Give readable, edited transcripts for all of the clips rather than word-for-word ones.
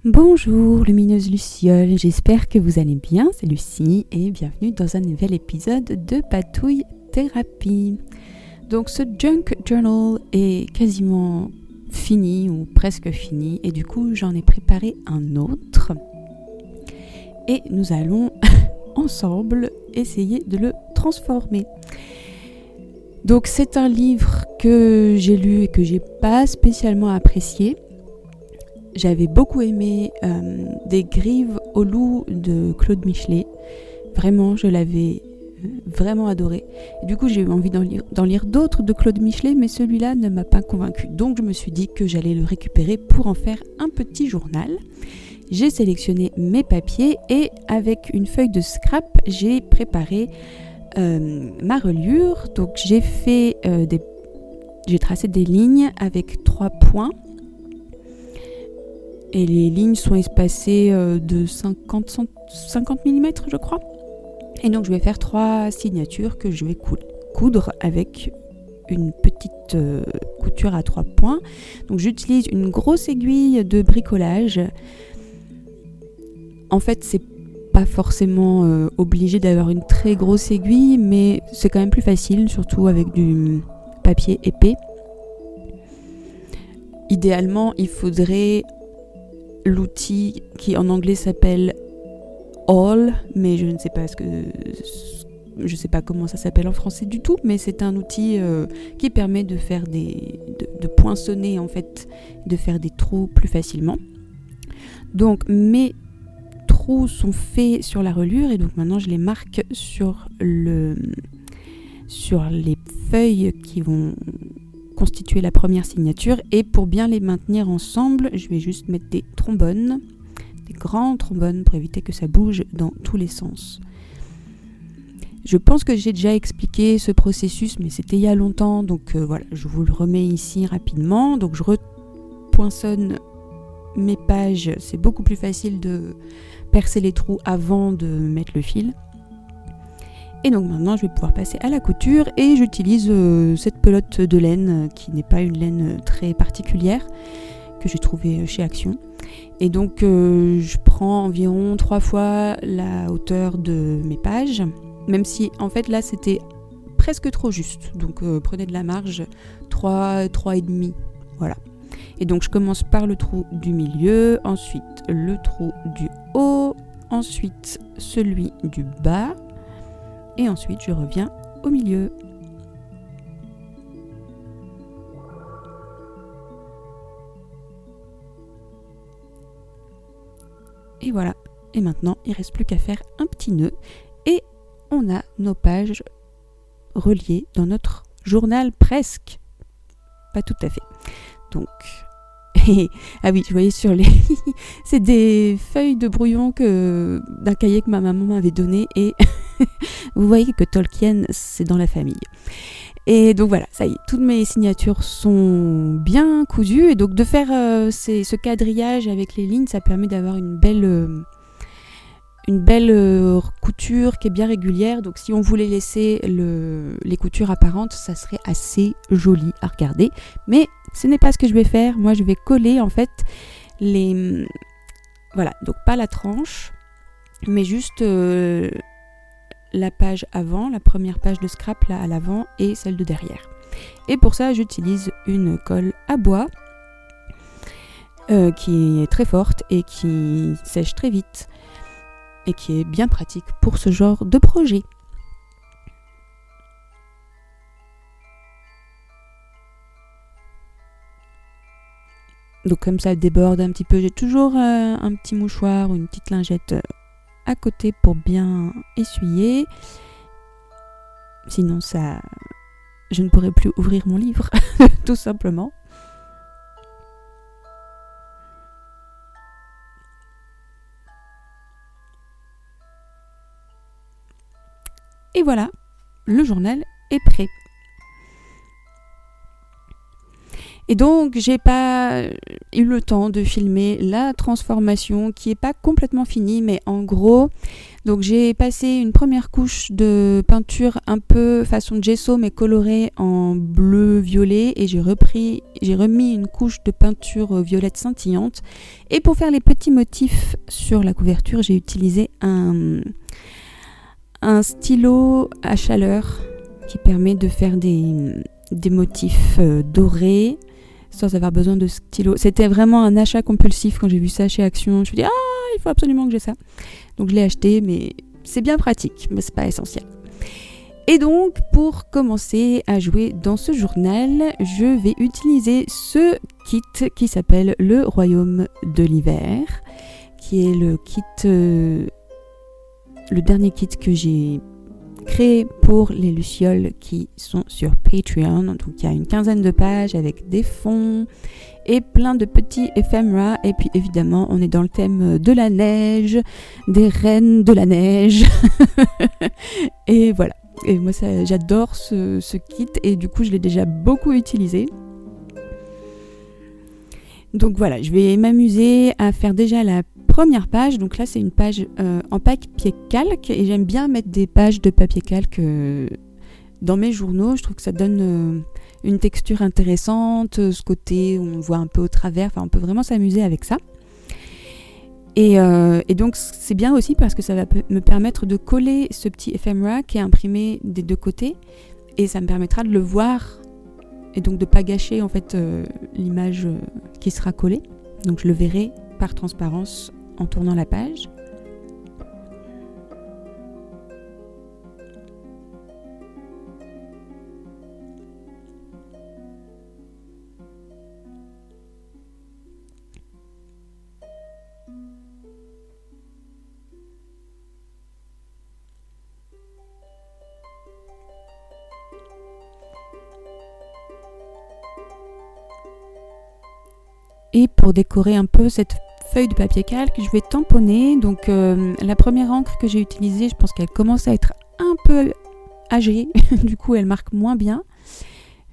Bonjour lumineuse Luciole, j'espère que vous allez bien, c'est Lucie et bienvenue dans un nouvel épisode de Patouille Thérapie. Donc ce junk journal est quasiment fini ou presque fini et du coup j'en ai préparé un autre et nous allons ensemble essayer de le transformer. Donc c'est un livre que j'ai lu et que j'ai pas spécialement apprécié. J'avais beaucoup aimé Des grives au loup de Claude Michelet. Vraiment, je l'avais vraiment adoré. Et du coup, j'ai eu envie d'en lire d'autres de Claude Michelet, mais celui-là ne m'a pas convaincue. Donc, je me suis dit que j'allais le récupérer pour en faire un petit journal. J'ai sélectionné mes papiers et avec une feuille de scrap, j'ai préparé ma reliure. Donc, j'ai tracé des lignes avec 3 points. Et les lignes sont espacées de 50 mm, je crois. Et donc, je vais faire 3 signatures que je vais coudre avec une petite couture à 3 points. Donc, j'utilise une grosse aiguille de bricolage. En fait, c'est pas forcément obligé d'avoir une très grosse aiguille, mais c'est quand même plus facile, surtout avec du papier épais. Idéalement, il faudrait l'outil qui en anglais s'appelle Awl, mais je ne sais pas je sais pas comment ça s'appelle en français du tout, mais c'est un outil qui permet de faire de poinçonner en fait, de faire des trous plus facilement. Donc mes trous sont faits sur la reliure et donc maintenant je les marque sur les feuilles qui vont constituer la première signature, et pour bien les maintenir ensemble, je vais juste mettre des trombones, des grands trombones pour éviter que ça bouge dans tous les sens. Je pense que j'ai déjà expliqué ce processus, mais c'était il y a longtemps, donc voilà, je vous le remets ici rapidement. Donc je repoinçonne mes pages, c'est beaucoup plus facile de percer les trous avant de mettre le fil. Et donc maintenant je vais pouvoir passer à la couture et j'utilise cette pelote de laine qui n'est pas une laine très particulière que j'ai trouvée chez Action. Et donc je prends environ 3 fois la hauteur de mes pages, même si en fait là c'était presque trop juste. Donc prenez de la marge, 3,5, voilà. Et donc je commence par le trou du milieu, ensuite le trou du haut, ensuite celui du bas. Et ensuite, je reviens au milieu. Et voilà. Et maintenant, il ne reste plus qu'à faire un petit nœud. Et on a nos pages reliées dans notre journal presque. Pas tout à fait. Donc... ah oui, je voyais sur les... c'est des feuilles de brouillon d'un cahier que ma maman m'avait donné et vous voyez que Tolkien, c'est dans la famille. Et donc voilà, ça y est, toutes mes signatures sont bien cousues et donc de faire ce quadrillage avec les lignes, ça permet d'avoir une belle couture qui est bien régulière. Donc si on voulait laisser les coutures apparentes, ça serait assez joli à regarder. Mais ce n'est pas ce que je vais faire. Moi, je vais coller en fait voilà, donc pas la tranche, mais juste la page avant, la première page de scrap là à l'avant et celle de derrière. Et pour ça, j'utilise une colle à bois qui est très forte et qui sèche très vite et qui est bien pratique pour ce genre de projet. Donc comme ça déborde un petit peu, j'ai toujours un petit mouchoir ou une petite lingette à côté pour bien essuyer. Sinon je ne pourrais plus ouvrir mon livre, tout simplement. Et voilà, le journal est prêt. Et donc, j'ai pas eu le temps de filmer la transformation qui est pas complètement finie, mais en gros, donc j'ai passé une première couche de peinture un peu façon gesso mais colorée en bleu-violet et j'ai remis une couche de peinture violette scintillante. Et pour faire les petits motifs sur la couverture, j'ai utilisé un stylo à chaleur qui permet de faire des motifs dorés sans avoir besoin de stylo. C'était vraiment un achat compulsif quand j'ai vu ça chez Action. Je me suis dit, il faut absolument que j'ai ça. Donc je l'ai acheté, mais c'est bien pratique, mais c'est pas essentiel. Et donc, pour commencer à jouer dans ce journal, je vais utiliser ce kit qui s'appelle le Royaume de l'hiver, qui est le dernier kit que j'ai créé pour les lucioles qui sont sur Patreon. Donc il y a une 15aine de pages avec des fonds et plein de petits éphémères. Et puis évidemment, on est dans le thème de la neige, des reines de la neige. Et voilà. Et moi, j'adore ce kit et du coup, je l'ai déjà beaucoup utilisé. Donc voilà, je vais m'amuser à faire déjà la première page. Donc là, c'est une page en papier calque et j'aime bien mettre des pages de papier calque dans mes journaux. Je trouve que ça donne une texture intéressante, ce côté où on voit un peu au travers. Enfin, on peut vraiment s'amuser avec ça. Et donc, c'est bien aussi parce que ça va me permettre de coller ce petit ephemera qui est imprimé des deux côtés et ça me permettra de le voir et donc de ne pas gâcher en fait l'image qui sera collée. Donc je le verrai par transparence en tournant la page. Et pour décorer un peu cette feuille de papier calque, je vais tamponner. Donc la première encre que j'ai utilisée, je pense qu'elle commence à être un peu âgée. Du coup, elle marque moins bien.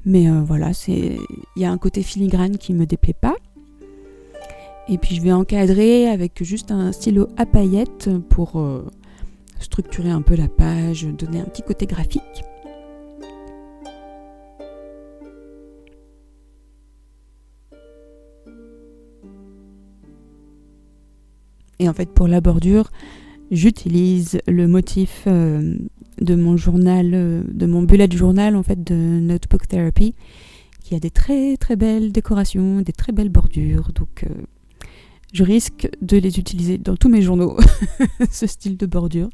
Mais voilà, il y a un côté filigrane qui ne me déplaît pas. Et puis je vais encadrer avec juste un stylo à paillettes pour structurer un peu la page, donner un petit côté graphique. Et en fait, pour la bordure, j'utilise le motif de mon journal, de mon bullet journal en fait de Notebook Therapy, qui a des très très belles décorations, des très belles bordures. Donc, je risque de les utiliser dans tous mes journaux, ce style de bordure.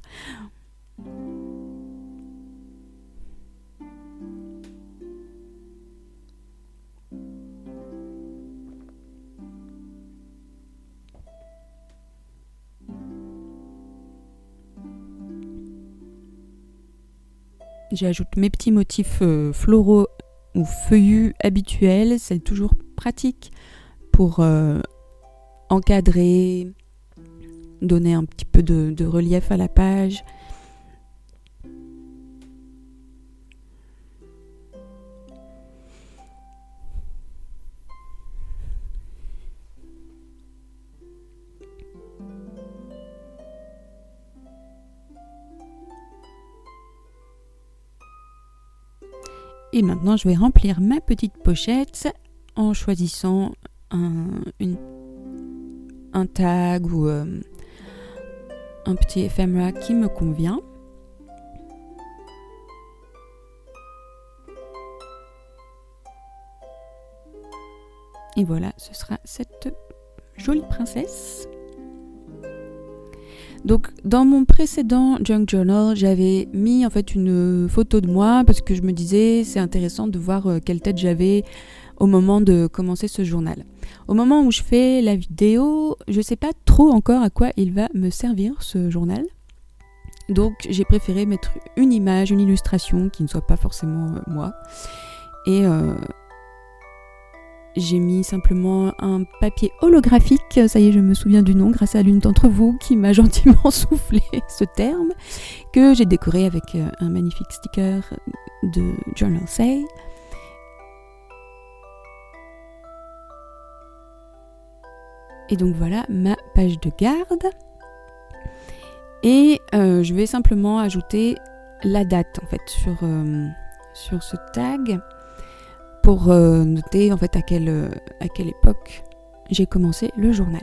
J'ajoute mes petits motifs floraux ou feuillus habituels. C'est toujours pratique pour encadrer, donner un petit peu de relief à la page. Et maintenant, je vais remplir ma petite pochette en choisissant un tag ou un petit ephemera qui me convient. Et voilà, ce sera cette jolie princesse. Donc dans mon précédent Junk Journal, j'avais mis en fait une photo de moi parce que je me disais c'est intéressant de voir quelle tête j'avais au moment de commencer ce journal. Au moment où je fais la vidéo, je ne sais pas trop encore à quoi il va me servir ce journal. Donc j'ai préféré mettre une image, une illustration qui ne soit pas forcément moi. Et j'ai mis simplement un papier holographique, ça y est, je me souviens du nom, grâce à l'une d'entre vous qui m'a gentiment soufflé ce terme, que j'ai décoré avec un magnifique sticker de Journal Say. Et donc voilà ma page de garde. Et je vais simplement ajouter la date en fait sur ce tag pour noter en fait à quelle époque j'ai commencé le journal.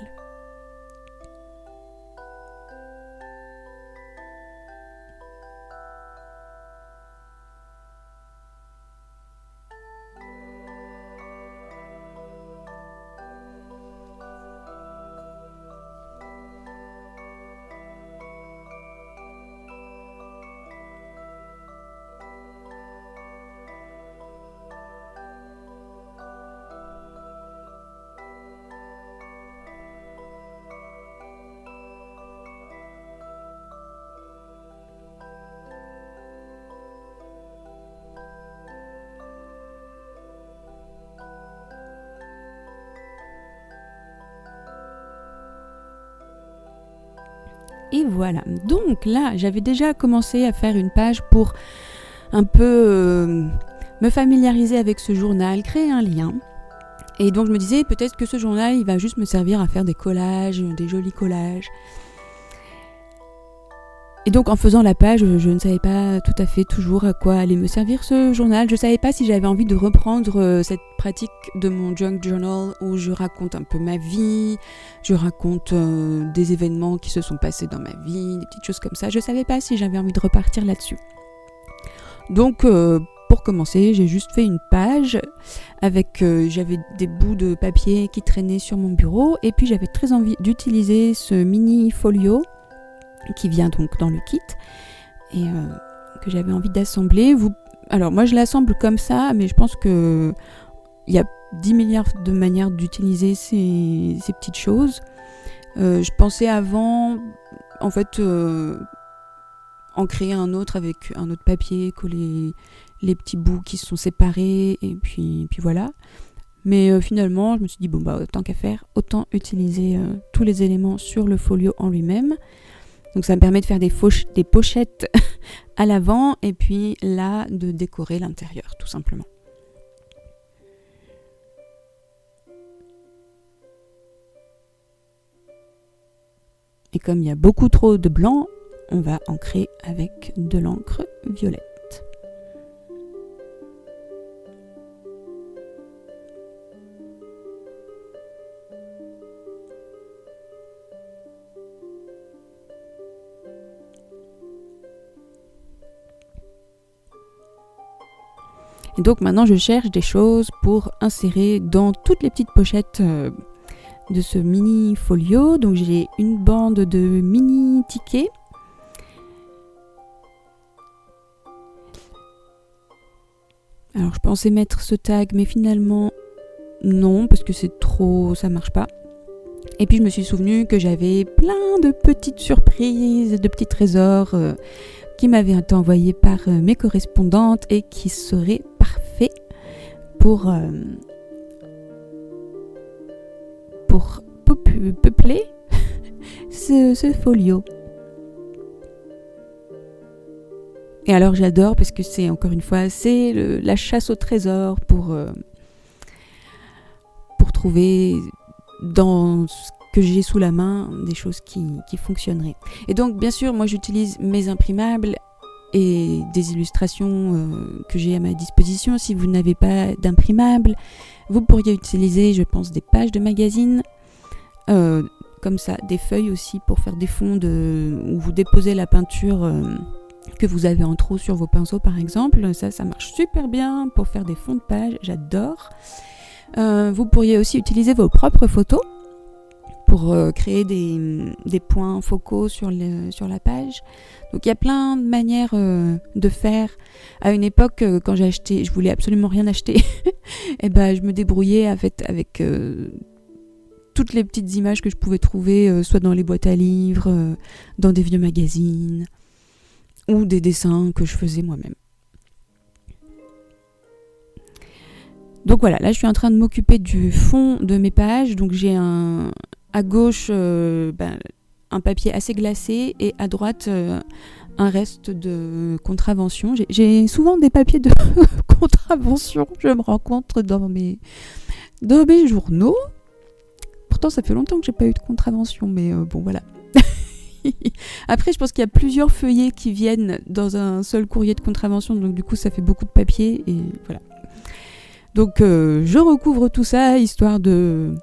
Et voilà, donc là j'avais déjà commencé à faire une page pour un peu me familiariser avec ce journal, créer un lien. Et donc je me disais peut-être que ce journal il va juste me servir à faire des collages, des jolis collages. Et donc en faisant la page, je ne savais pas tout à fait toujours à quoi allait me servir ce journal. Je ne savais pas si j'avais envie de reprendre cette pratique de mon junk journal où je raconte un peu ma vie, je raconte des événements qui se sont passés dans ma vie, des petites choses comme ça. Je ne savais pas si j'avais envie de repartir là-dessus. Donc pour commencer, j'ai juste fait une page avec, j'avais des bouts de papier qui traînaient sur mon bureau et puis j'avais très envie d'utiliser ce mini folio qui vient donc dans le kit et que j'avais envie d'assembler. Alors moi je l'assemble comme ça, mais je pense que il y a 10 milliards de manières d'utiliser ces petites choses. Je pensais avant en fait en créer un autre avec un autre papier, coller les petits bouts qui se sont séparés et puis voilà. Mais finalement je me suis dit tant qu'à faire, autant utiliser tous les éléments sur le folio en lui-même. Donc ça me permet de faire des pochettes à l'avant et puis là de décorer l'intérieur tout simplement. Et comme il y a beaucoup trop de blanc, on va ancrer avec de l'encre violette. Et donc maintenant je cherche des choses pour insérer dans toutes les petites pochettes de ce mini folio. Donc j'ai une bande de mini tickets. Alors je pensais mettre ce tag mais finalement non parce que c'est trop, ça marche pas. Et puis je me suis souvenu que j'avais plein de petites surprises, de petits trésors qui m'avaient été envoyés par mes correspondantes et qui seraient parfaits pour peupler ce folio. Et alors j'adore parce que c'est encore une fois la chasse au trésor pour trouver dans ce que j'ai sous la main des choses qui fonctionneraient. Et donc bien sûr moi j'utilise mes imprimables et des illustrations que j'ai à ma disposition. Si vous n'avez pas d'imprimable, vous pourriez utiliser je pense des pages de magazines comme ça, des feuilles aussi pour faire des fonds où vous déposez la peinture que vous avez en trop sur vos pinceaux par exemple. Ça marche super bien pour faire des fonds de page, j'adore. Vous pourriez aussi utiliser vos propres photos pour créer des points focaux sur la page. Donc il y a plein de manières de faire. À une époque, quand je voulais absolument rien acheter, et je me débrouillais avec toutes les petites images que je pouvais trouver, soit dans les boîtes à livres, dans des vieux magazines, ou des dessins que je faisais moi-même. Donc voilà, là je suis en train de m'occuper du fond de mes pages. Donc j'ai à gauche un papier assez glacé et à droite un reste de contravention. J'ai souvent des papiers de contravention, je me rends compte dans mes journaux. Pourtant, ça fait longtemps que j'ai pas eu de contravention, mais bon, voilà. Après, je pense qu'il y a plusieurs feuillets qui viennent dans un seul courrier de contravention, donc du coup, ça fait beaucoup de papier, et voilà. Donc, je recouvre tout ça, histoire de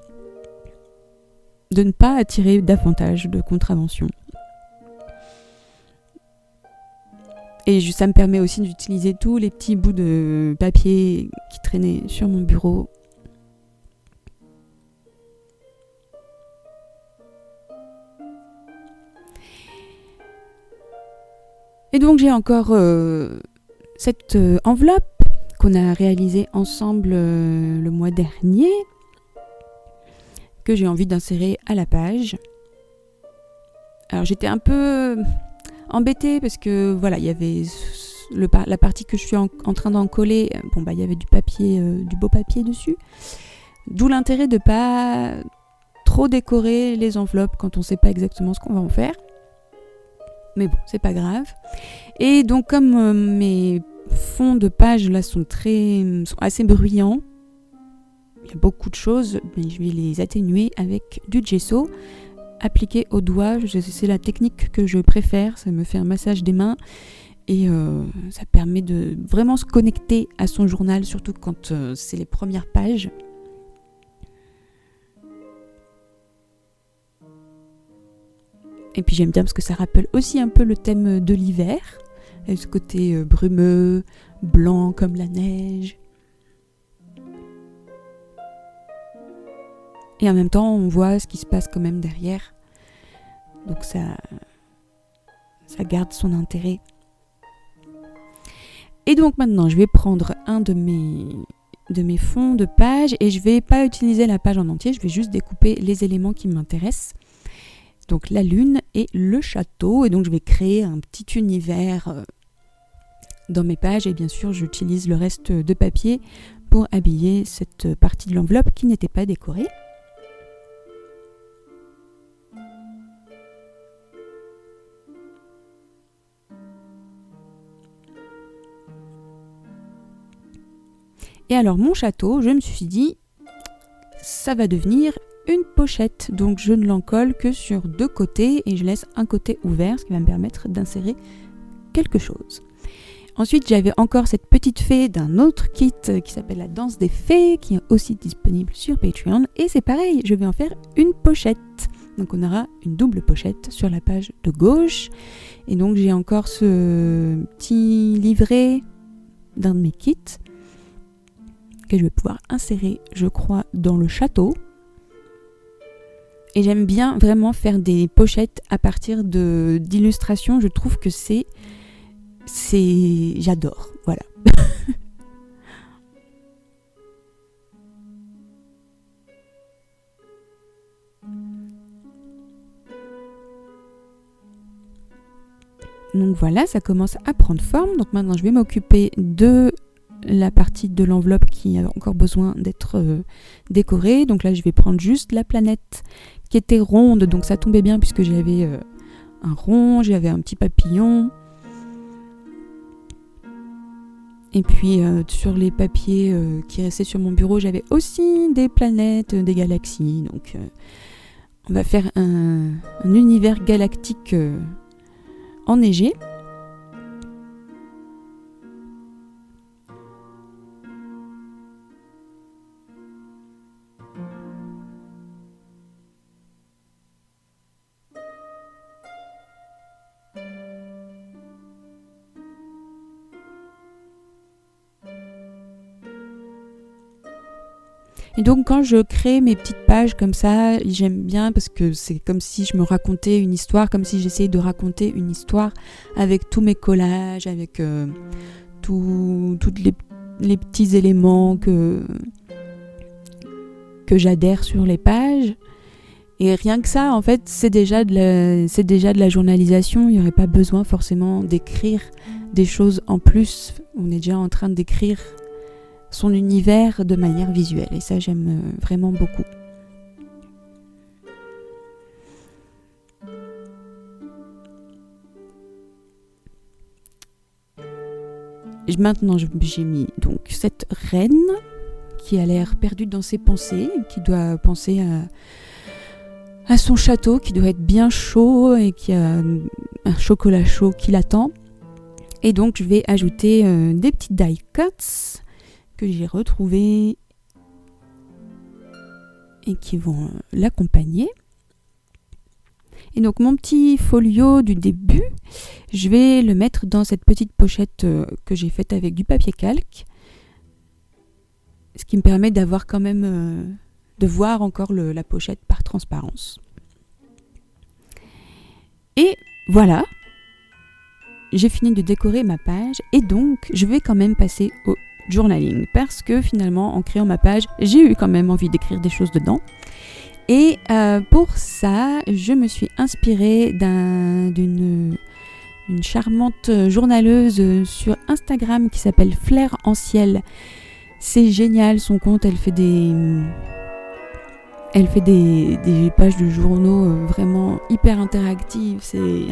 ne pas attirer davantage de contraventions. Et ça me permet aussi d'utiliser tous les petits bouts de papier qui traînaient sur mon bureau. Et donc j'ai encore cette enveloppe qu'on a réalisée ensemble le mois dernier, que j'ai envie d'insérer à la page. Alors j'étais un peu embêtée parce que voilà, il y avait la partie que je suis en train d'en coller, il y avait du papier, du beau papier dessus. D'où l'intérêt de pas trop décorer les enveloppes quand on sait pas exactement ce qu'on va en faire. Mais bon, c'est pas grave. Et donc comme mes fonds de page là sont assez bruyants, il y a beaucoup de choses, mais je vais les atténuer avec du gesso appliqué au doigt. C'est la technique que je préfère, ça me fait un massage des mains et ça permet de vraiment se connecter à son journal, surtout quand c'est les premières pages. Et puis j'aime bien parce que ça rappelle aussi un peu le thème de l'hiver, avec ce côté brumeux, blanc comme la neige. Et en même temps, on voit ce qui se passe quand même derrière. Donc ça garde son intérêt. Et donc maintenant, je vais prendre un de mes fonds de page et je vais pas utiliser la page en entier, je vais juste découper les éléments qui m'intéressent. Donc la lune et le château, et donc je vais créer un petit univers dans mes pages, et bien sûr j'utilise le reste de papier pour habiller cette partie de l'enveloppe qui n'était pas décorée. Et alors mon château, je me suis dit, ça va devenir une pochette, donc je ne l'encolle que sur 2 côtés et je laisse un côté ouvert, ce qui va me permettre d'insérer quelque chose. Ensuite, j'avais encore cette petite fée d'un autre kit qui s'appelle la danse des fées, qui est aussi disponible sur Patreon, et c'est pareil, je vais en faire une pochette. Donc on aura une double pochette sur la page de gauche, et donc j'ai encore ce petit livret d'un de mes kits que je vais pouvoir insérer, je crois, dans le château. Et j'aime bien vraiment faire des pochettes à partir d'illustrations. Je trouve que j'adore, voilà. Donc voilà, ça commence à prendre forme. Donc maintenant, je vais m'occuper de la partie de l'enveloppe qui a encore besoin d'être décorée. Donc là, je vais prendre juste la planète qui était ronde. Donc ça tombait bien puisque j'avais un rond, j'avais un petit papillon. Et puis sur les papiers qui restaient sur mon bureau, j'avais aussi des planètes, des galaxies. Donc on va faire un univers galactique enneigé. Et donc quand je crée mes petites pages comme ça, j'aime bien parce que c'est comme si je me racontais une histoire, comme si j'essayais de raconter une histoire avec tous mes collages, avec tous les petits éléments que j'adhère sur les pages. Et rien que ça, en fait, c'est déjà de la journalisation. Il n'y aurait pas besoin forcément d'écrire des choses en plus. On est déjà en train d'écrire son univers de manière visuelle. Et ça, j'aime vraiment beaucoup. Maintenant, j'ai mis donc cette reine qui a l'air perdue dans ses pensées, qui doit penser à son château qui doit être bien chaud et qui a un chocolat chaud qui l'attend. Et donc je vais ajouter des petites die cuts que j'ai retrouvées et qui vont l'accompagner. Et donc mon petit folio du début, je vais le mettre dans cette petite pochette que j'ai faite avec du papier calque. Ce qui me permet d'avoir quand même, de voir encore la pochette par transparence. Et voilà, j'ai fini de décorer ma page et donc je vais quand même passer au journaling parce que finalement en créant ma page, j'ai eu quand même envie d'écrire des choses dedans. Et pour ça, je me suis inspirée d'une charmante journaleuse sur Instagram qui s'appelle Flair en ciel. C'est génial, son compte, elle fait des pages de journaux vraiment hyper interactives. C'est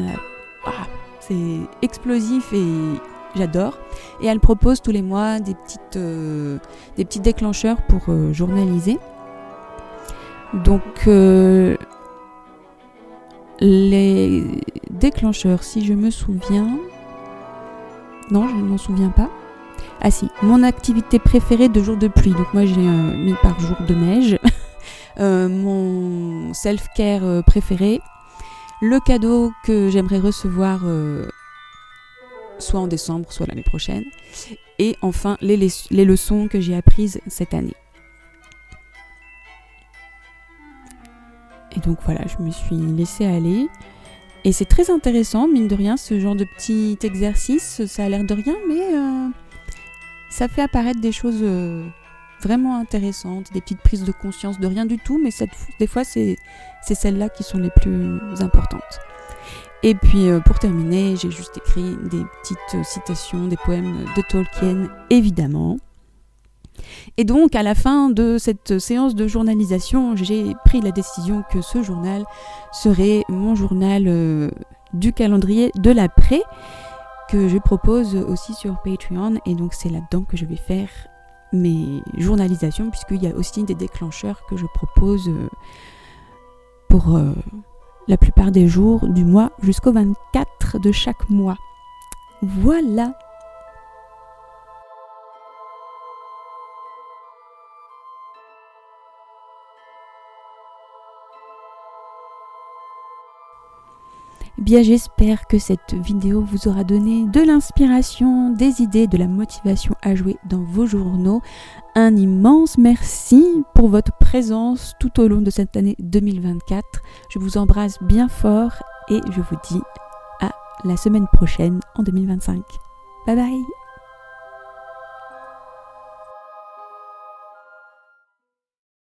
explosif et j'adore. Et elle propose tous les mois des petits déclencheurs pour journaliser. Donc les déclencheurs, si je me souviens... Non, je ne m'en souviens pas. Ah si, mon activité préférée de jour de pluie. Donc moi j'ai mis par jour de neige. Mon self-care préféré. Le cadeau que j'aimerais recevoir soit en décembre, soit l'année prochaine. Et enfin les leçons que j'ai apprises cette année. Et donc voilà, je me suis laissée aller. Et c'est très intéressant, mine de rien, ce genre de petit exercice. Ça a l'air de rien, mais ça fait apparaître des choses vraiment intéressantes, des petites prises de conscience de rien du tout, mais des fois, c'est celles-là qui sont les plus importantes. Et puis, pour terminer, j'ai juste écrit des petites citations, des poèmes de Tolkien, évidemment. Et donc, à la fin de cette séance de journalisation, j'ai pris la décision que ce journal serait mon journal du calendrier de l'après, que je propose aussi sur Patreon. Et donc, c'est là-dedans que je vais faire mes journalisations, puisqu'il y a aussi des déclencheurs que je propose pour la plupart des jours du mois jusqu'au 24 de chaque mois. Voilà! Bien, j'espère que cette vidéo vous aura donné de l'inspiration, des idées, de la motivation à jouer dans vos journaux. Un immense merci pour votre présence tout au long de cette année 2024. Je vous embrasse bien fort et je vous dis à la semaine prochaine en 2025. Bye bye!